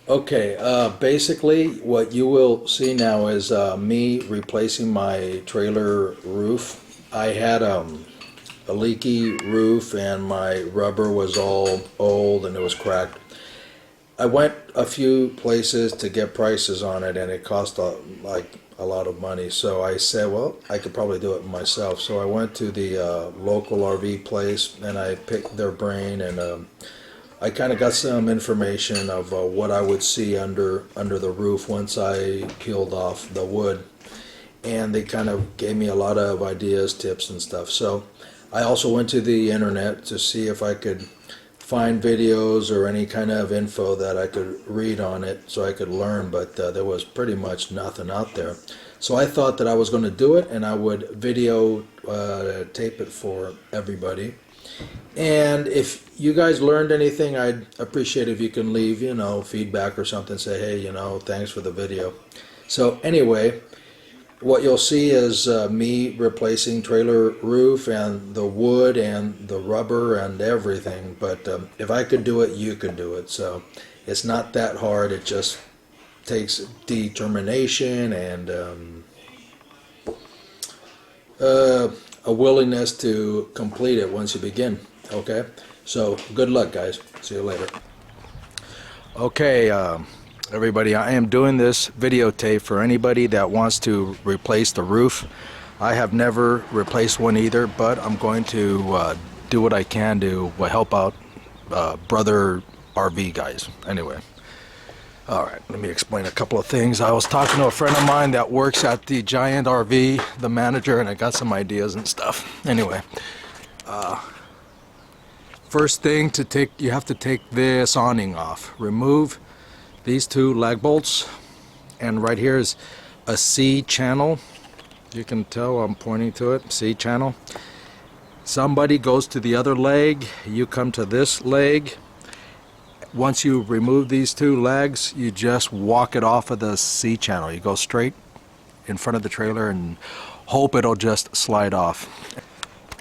Okay, basically what you will see now is me replacing my trailer roof. I had a leaky roof and my rubber was all old and it was cracked. I went a few places to get prices on it and it cost like a lot of money. So I said, well, I could probably do it myself. So I went to the local RV place and I picked their brain and I kind of got some information of what I would see under the roof once I peeled off the wood, and they kind of gave me a lot of ideas, tips, and stuff. So I also went to the internet to see if I could find videos or any kind of info that I could read on it so I could learn, but there was pretty much nothing out there. So I thought that I was going to do it and I would video tape it for everybody. And if you guys learned anything, I'd appreciate if you can leave, feedback or something. Say, hey, thanks for the video. So anyway, what you'll see is me replacing trailer roof and the wood and the rubber and everything. But if I could do it, you could do it. So it's not that hard. It just takes determination and a willingness to complete it once you begin. Okay, so good luck, guys. See you later. Okay, everybody, I am doing this videotape for anybody that wants to replace the roof. I have never replaced one either, but I'm going to do what I can to help out brother RV guys. Anyway. Alright, let me explain a couple of things. I was talking to a friend of mine that works at the Giant RV, the manager, and I got some ideas and stuff. Anyway, first thing to take, you have to take this awning off. Remove these two lag bolts, and right here is a C channel. You can tell I'm pointing to it, C channel. Somebody goes to the other leg, you come to this leg. Once you remove these two legs, you just walk it off of the C channel. You go straight in front of the trailer and hope it'll just slide off.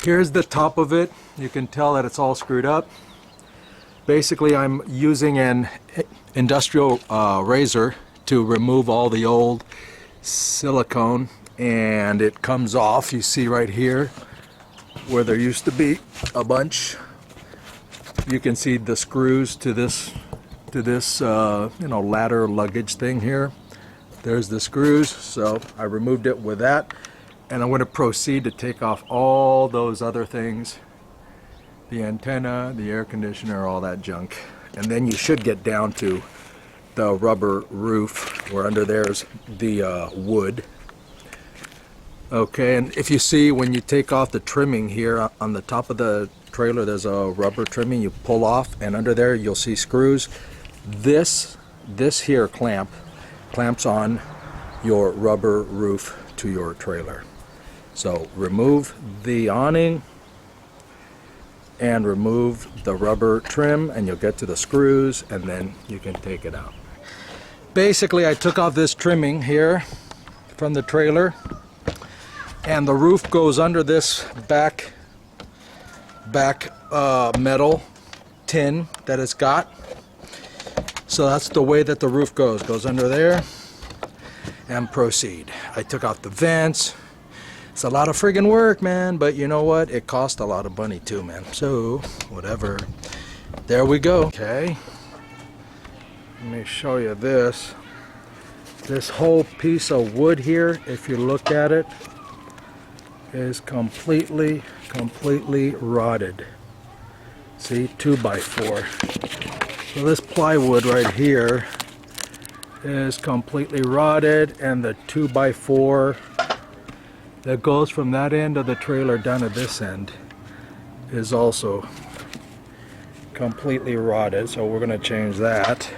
Here's the top of it. You can tell that it's all screwed up. Basically, I'm using an industrial razor to remove all the old silicone, and it comes off. You see right here where there used to be a bunch. You can see the screws to this ladder luggage thing here. There's the screws, so I removed it with that, and I'm going to proceed to take off all those other things, the antenna, the air conditioner, all that junk, and then you should get down to the rubber roof where under there's the wood. Okay, and if you see when you take off the trimming here on the top of the trailer, there's a rubber trimming you pull off, and under there you'll see screws. This here clamps on your rubber roof to your trailer. So remove the awning and remove the rubber trim and you'll get to the screws, and then you can take it out. Basically, I took off this trimming here from the trailer, and the roof goes under this back metal tin that it's got. So that's the way that the roof goes under there, and proceed. I took off the vents. It's a lot of friggin' work, man, but you know what, it cost a lot of money too, man, so whatever. There we go. Okay, let me show you this whole piece of wood here. If you look at it, is completely rotted. See, 2x4. So this plywood right here is completely rotted, and the 2x4 that goes from that end of the trailer down to this end is also completely rotted, so we're gonna change that.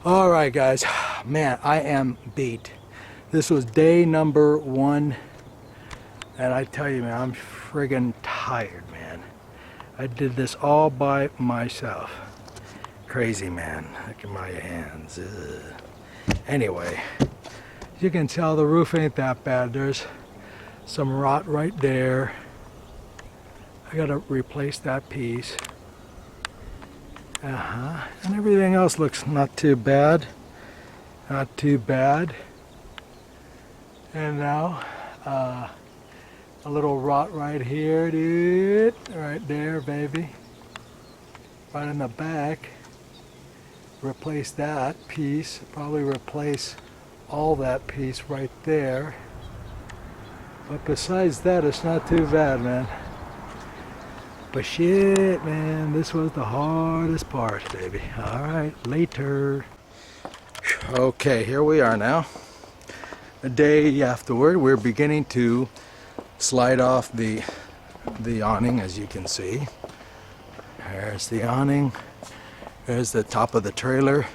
Alright guys, man, I am beat. This was day number 1, and I tell you, man, I'm friggin' tired, man. I did this all by myself. Crazy, man. Look at my hands. Ugh. Anyway, you can tell the roof ain't that bad. There's some rot right there. I gotta replace that piece. And everything else looks not too bad. Not too bad. And now, a little rot right here, dude. Right there, baby. Right in the back. Replace that piece. Probably replace all that piece right there. But besides that, it's not too bad, man. But shit, man, this was the hardest part, baby. Alright, later. Okay, here we are now. A day afterward, we're beginning to slide off the awning, as you can see. There's the awning. There's the top of the trailer.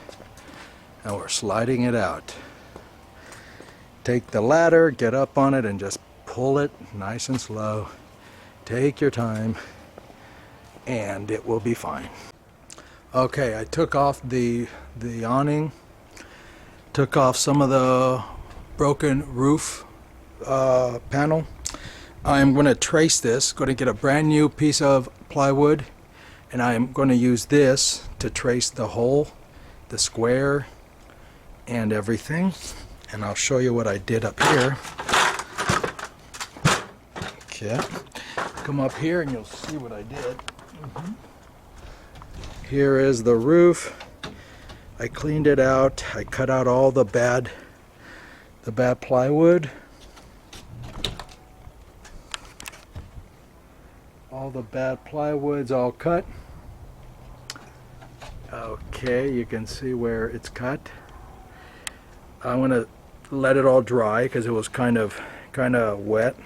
And we're sliding it out. Take the ladder, get up on it, and just pull it nice and slow. Take your time. And it will be fine. Okay, I took off the awning, took off some of the broken roof panel. I'm going to trace this, going to get a brand new piece of plywood, and I'm going to use this to trace the hole, the square, and everything. And I'll show you what I did up here. Okay, come up here and you'll see what I did. Here is the roof. I cleaned it out. I cut out all the bad plywood. All the bad plywood's all cut. Okay, you can see where it's cut. I'm gonna let it all dry because it was kind of wet.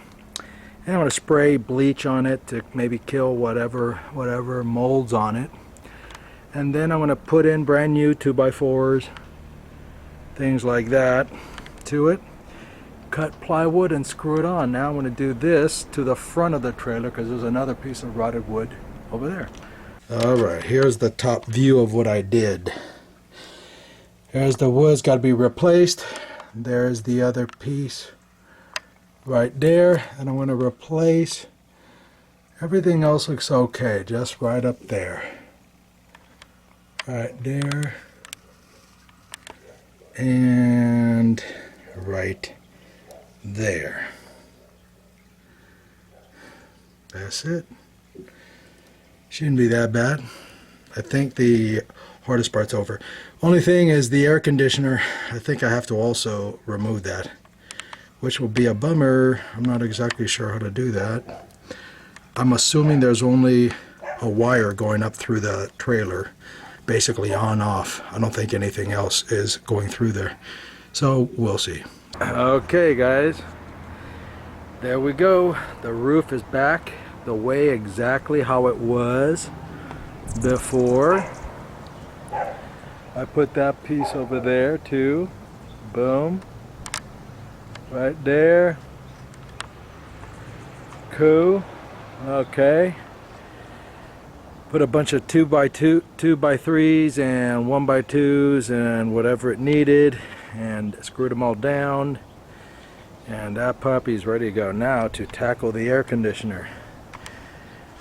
And I'm going to spray bleach on it to maybe kill whatever molds on it. And then I'm going to put in brand new 2x4s, things like that, to it. Cut plywood and screw it on. Now I'm going to do this to the front of the trailer because there's another piece of rotted wood over there. Alright, here's the top view of what I did. There's the wood's got to be replaced. There's the other piece right there, and I'm going to replace. Everything else looks okay, just right up there. Right there. And right there. That's it. Shouldn't be that bad. I think the hardest part's over. Only thing is the air conditioner. I think I have to also remove that, which will be a bummer. I'm not exactly sure how to do that. I'm assuming there's only a wire going up through the trailer, basically on off. I don't think anything else is going through there. So we'll see. Okay guys, there we go. The roof is back the way exactly how it was before. I put that piece over there too. Boom. Right there. Cool. Okay. Put a bunch of 2x3s and 1x2s and whatever it needed and screwed them all down. And that puppy's ready to go now to tackle the air conditioner.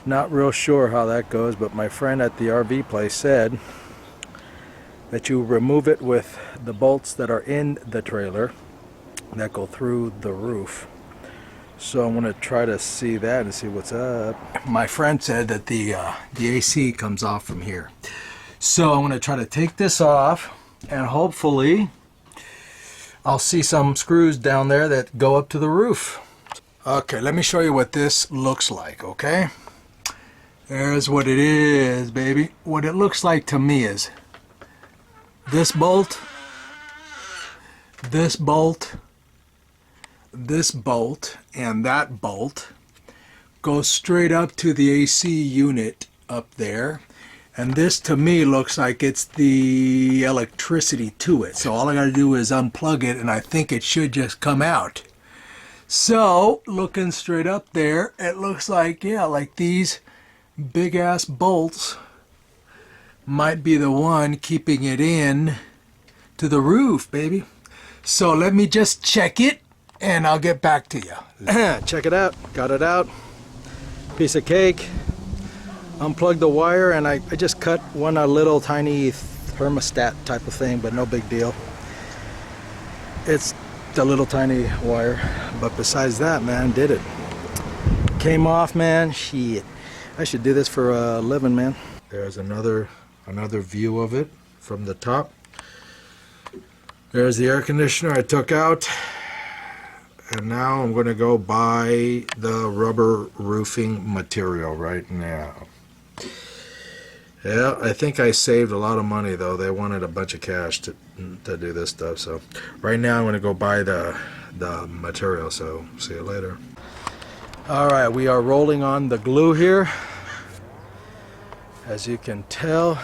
Not real sure how that goes, but my friend at the RV place said that you remove it with the bolts that are in the trailer that go through the roof. So I'm going to try to see that and see what's up. My friend said that the AC comes off from here. So I'm going to try to take this off, and hopefully I'll see some screws down there that go up to the roof. Okay, let me show you what this looks like, okay? There's what it is, baby. What it looks like to me is this bolt, this bolt, this bolt, and that bolt goes straight up to the AC unit up there. And this to me looks like it's the electricity to it. So all I gotta do is unplug it and I think it should just come out. So looking straight up there, it looks like, yeah, like these big ass bolts might be the one keeping it in to the roof, baby. So let me just check it and I'll get back to you. Check it out. Got it out. Piece of cake. unplugged the wire, and I just cut one a little tiny thermostat type of thing, but no big deal. It's the little tiny wire, but besides that, man, did it. Came off, man. Shit, I should do this for a living, man. There's another view of it from the top. There's the air conditioner I took out, and now I'm going to go buy the rubber roofing material right now. Yeah, I think I saved a lot of money, though. They wanted a bunch of cash to do this stuff, so right now I'm going to go buy the material, so see you later. Alright, we are rolling on the glue here. As you can tell,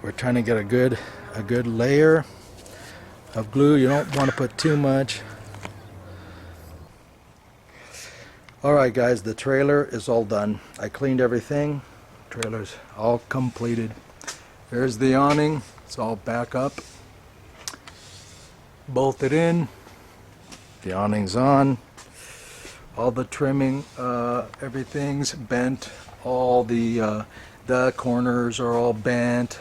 we're trying to get a good layer of glue. You don't want to put too much. Alright guys, the trailer is all done. I cleaned everything. Trailer's all completed. There's the awning. It's all back up. Bolted in. The awning's on. All the trimming, everything's bent. All the corners are all bent.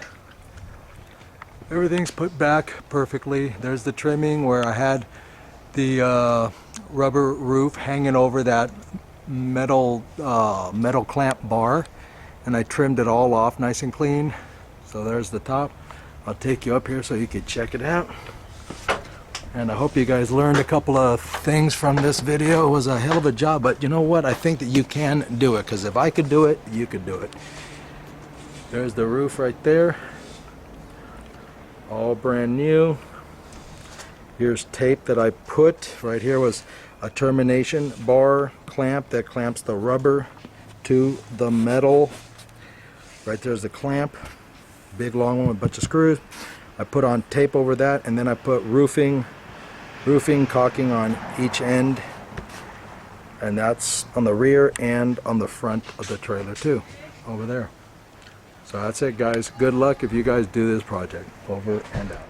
Everything's put back perfectly. There's the trimming where I had the rubber roof hanging over that metal clamp bar, and I trimmed it all off nice and clean. So there's the top. I'll take you up here so you can check it out. And I hope you guys learned a couple of things from this video. It was a hell of a job, but you know what? I think that you can do it, because if I could do it, you could do it. There's the roof right there. All brand new. Here's tape that I put. Right here was a termination bar clamp that clamps the rubber to the metal. Right there's the clamp. Big long one with a bunch of screws. I put on tape over that, and then I put roofing caulking on each end, and that's on the rear and on the front of the trailer too, over there. So that's it guys. Good luck if you guys do this project. Over and out.